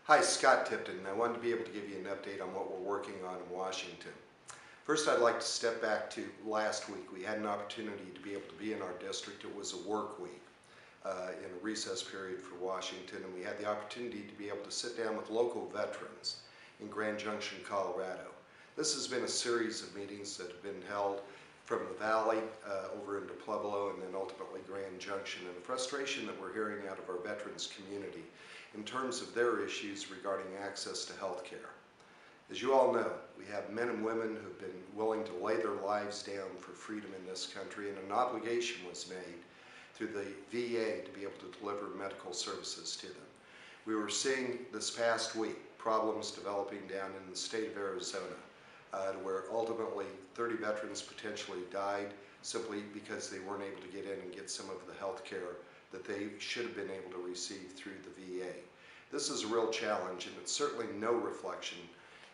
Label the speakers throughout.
Speaker 1: Hi, Scott Tipton. I wanted to be able to give you an update on what we're working on in Washington. First, I'd like to step back to last week. We had an opportunity to be able to be in our district. It was a work week in a recess period for Washington, and we had the opportunity to be able to sit down with local veterans in Grand Junction, Colorado. This has been a series of meetings that have been held from the Valley over into Pueblo and then ultimately Grand Junction, and the frustration that we're hearing out of our veterans community in terms of their issues regarding access to health care. As you all know, we have men and women who've been willing to lay their lives down for freedom in this country, and an obligation was made through the VA to be able to deliver medical services to them. We were seeing this past week problems developing down in the state of Arizona, where ultimately 30 veterans potentially died simply because they weren't able to get in and get some of the health care that they should have been able to receive through the VA. This is a real challenge, and it's certainly no reflection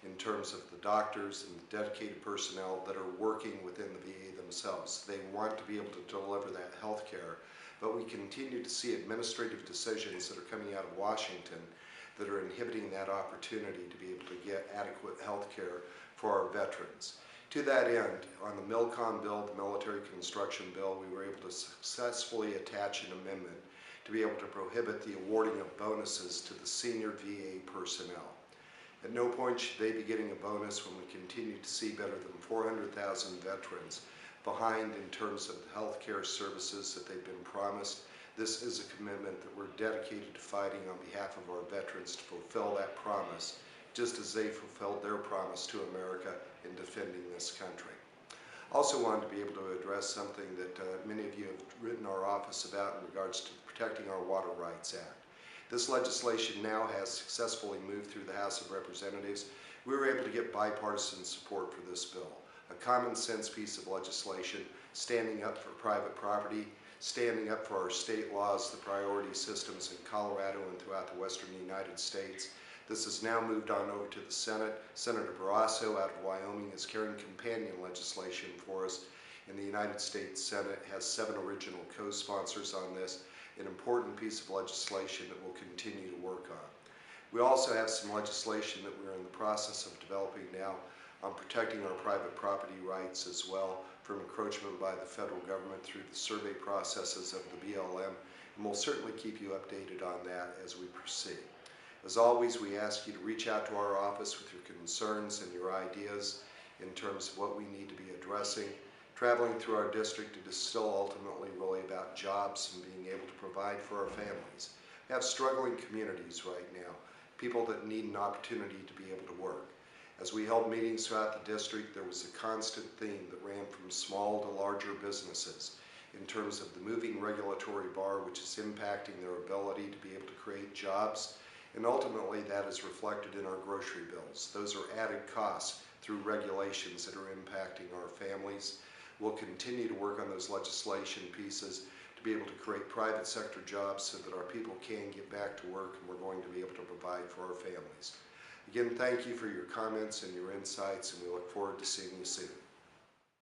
Speaker 1: in terms of the doctors and the dedicated personnel that are working within the VA themselves. They want to be able to deliver that health care, but we continue to see administrative decisions that are coming out of Washington that are inhibiting that opportunity to be able to get adequate health care for our veterans. To that end, on the MILCON bill, the Military Construction Bill, we were able to successfully attach an amendment to be able to prohibit the awarding of bonuses to the senior VA personnel. At no point should they be getting a bonus when we continue to see better than 400,000 veterans behind in terms of the health care services that they've been promised. This is a commitment that we're dedicated to fighting on behalf of our veterans to fulfill that promise, just as they fulfilled their promise to America in defending this country. Also wanted to be able to address something that many of you have written our office about in regards to Protecting Our Water Rights Act. This legislation now has successfully moved through the House of Representatives. We were able to get bipartisan support for this bill, a common sense piece of legislation standing up for private property, standing up for our state laws, the priority systems in Colorado and throughout the western United States. This has now moved on over to the Senate. Senator Barrasso out of Wyoming is carrying companion legislation for us, and the United States Senate has 7 original co-sponsors on this, an important piece of legislation that we'll continue to work on. We also have some legislation that we're in the process of developing now on protecting our private property rights as well from encroachment by the federal government through the survey processes of the BLM, and we'll certainly keep you updated on that as we proceed. As always, we ask you to reach out to our office with your concerns and your ideas in terms of what we need to be addressing. Traveling through our district, it is still ultimately really about jobs and being able to provide for our families. We have struggling communities right now, people that need an opportunity to be able to work. As we held meetings throughout the district, there was a constant theme that ran from small to larger businesses in terms of the moving regulatory bar, which is impacting their ability to be able to create jobs. And ultimately, that is reflected in our grocery bills. Those are added costs through regulations that are impacting our families. We'll continue to work on those legislation pieces to be able to create private sector jobs so that our people can get back to work, and we're going to be able to provide for our families. Again, thank you for your comments and your insights, and we look forward to seeing you soon.